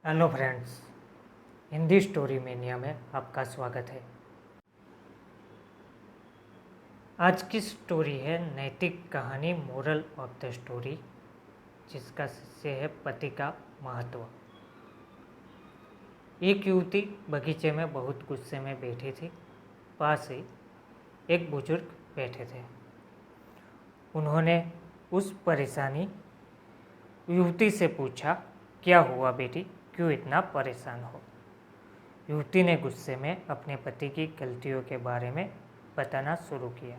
Hello friends, Hindi story mania में आपका स्वागत है। आज की स्टोरी है नैतिक कहानी मोरल ऑफ द स्टोरी, जिसका शीर्षक है पति का महत्व। एक युवती बगीचे में बहुत गुस्से में बैठी थी। पास ही एक बुजुर्ग बैठे थे। उन्होंने उस परेशानी युवती से पूछा, क्या हुआ बेटी, क्यों इतना परेशान हो? युवती ने गुस्से में अपने पति की गलतियों के बारे में बताना शुरू किया।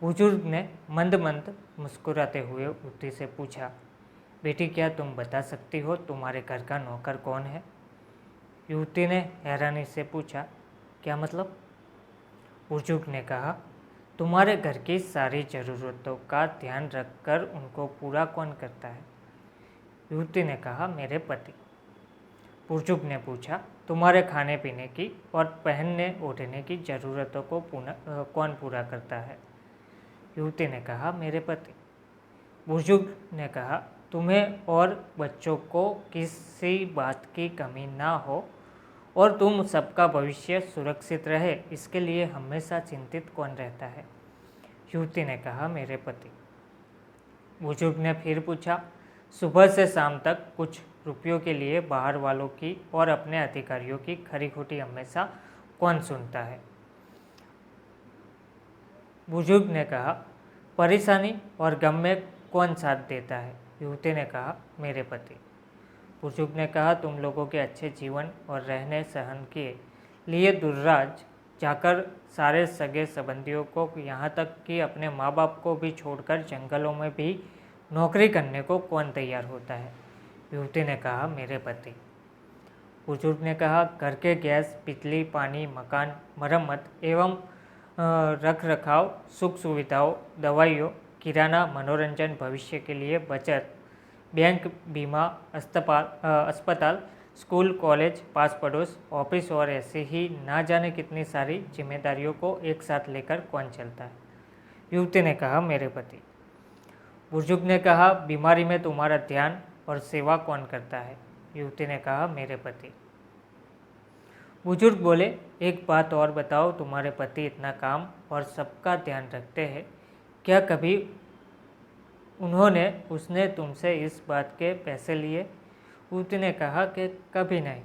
बुजुर्ग ने मंद मंद मुस्कुराते हुए युवती से पूछा, बेटी क्या तुम बता सकती हो तुम्हारे घर का नौकर कौन है? युवती ने हैरानी से पूछा, क्या मतलब? बुजुर्ग ने कहा, तुम्हारे घर की सारी ज़रूरतों का ध्यान रखकर उनको पूरा कौन करता है? युवती ने कहा, मेरे पति। बुजुर्ग ने पूछा, तुम्हारे खाने पीने की और पहनने ओढ़ने की ज़रूरतों को कौन पूरा करता है? युवती ने कहा, मेरे पति। बुजुर्ग ने कहा, तुम्हें और बच्चों को किसी बात की कमी ना हो और तुम सबका भविष्य सुरक्षित रहे, इसके लिए हमेशा चिंतित कौन रहता है? युवती ने कहा, मेरे पति। बुजुर्ग ने फिर पूछा, सुबह से शाम तक कुछ रुपयों के लिए बाहर वालों की और अपने अधिकारियों की खरी खोटी हमेशा कौन सुनता है? बुजुर्ग ने कहा, परेशानी और गम में कौन साथ देता है? युवती ने कहा, मेरे पति। बुजुर्ग ने कहा, तुम लोगों के अच्छे जीवन और रहने सहन के लिए दूरराज जाकर सारे सगे संबंधियों को, यहाँ तक कि अपने माँ बाप को भी छोड़कर जंगलों में भी नौकरी करने को कौन तैयार होता है? युवती ने कहा, मेरे पति। बुजुर्ग ने कहा, घर के गैस, बिजली, पानी, मकान, मरम्मत एवं रख रखाव, सुख सुविधाओं, दवाइयों, किराना, मनोरंजन, भविष्य के लिए बचत, बैंक, बीमा, अस्पताल, स्कूल, कॉलेज, पास पड़ोस, ऑफिस और ऐसे ही ना जाने कितनी सारी जिम्मेदारियों को एक साथ लेकर कौन चलता है? युवती ने कहा, मेरे पति। बुजुर्ग ने कहा, बीमारी में तुम्हारा ध्यान और सेवा कौन करता है? युवती ने कहा, मेरे पति। बुजुर्ग बोले, एक बात और बताओ, तुम्हारे पति इतना काम और सबका ध्यान रखते हैं, क्या कभी उसने तुमसे इस बात के पैसे लिए? युवती ने कहा कि कभी नहीं।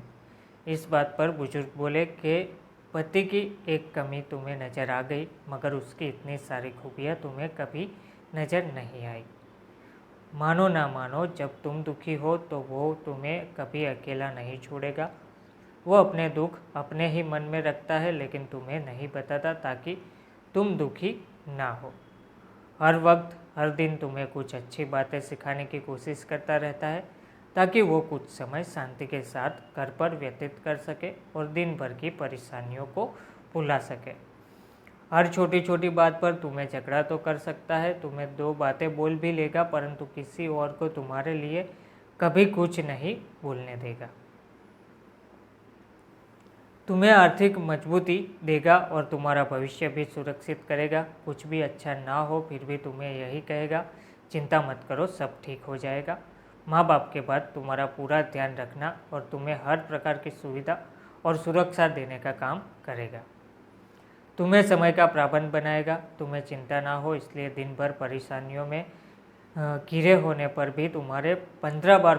इस बात पर बुजुर्ग बोले कि पति की एक कमी तुम्हें नज़र आ गई, मगर उसकी इतनी सारी खूबियाँ तुम्हें कभी नज़र नहीं आई। मानो ना मानो, जब तुम दुखी हो तो वो तुम्हें कभी अकेला नहीं छोड़ेगा। वो अपने दुख अपने ही मन में रखता है, लेकिन तुम्हें नहीं बताता ताकि तुम दुखी ना हो। हर वक्त हर दिन तुम्हें कुछ अच्छी बातें सिखाने की कोशिश करता रहता है, ताकि वो कुछ समय शांति के साथ घर पर व्यतीत कर सके और दिन भर की परेशानियों को भुला सके। हर छोटी छोटी बात पर तुम्हें झगड़ा तो कर सकता है, तुम्हें दो बातें बोल भी लेगा, परंतु किसी और को तुम्हारे लिए कभी कुछ नहीं भूलने देगा। तुम्हें आर्थिक मजबूती देगा और तुम्हारा भविष्य भी सुरक्षित करेगा। कुछ भी अच्छा ना हो फिर भी तुम्हें यही कहेगा, चिंता मत करो, सब ठीक हो जाएगा। माँ बाप के बाद तुम्हारा पूरा ध्यान रखना और तुम्हें हर प्रकार की सुविधा और सुरक्षा देने का काम करेगा। तुम्हें समय का प्रबंध बनाएगा। तुम्हें चिंता ना हो, इसलिए दिन भर परेशानियों में घिरे होने पर भी तुम्हारे 15 बार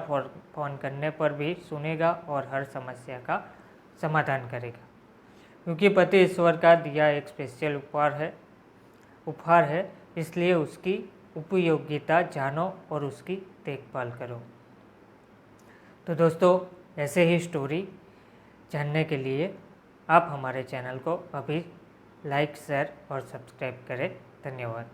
फ़ोन करने पर भी सुनेगा और हर समस्या का समाधान करेगा। क्योंकि पति ईश्वर का दिया एक स्पेशल उपहार है, इसलिए उसकी उपयोगिता जानो और उसकी देखभाल करो। तो दोस्तों, ऐसे ही स्टोरी जानने के लिए आप हमारे चैनल को अभी लाइक, शेयर और सब्सक्राइब करें। धन्यवाद।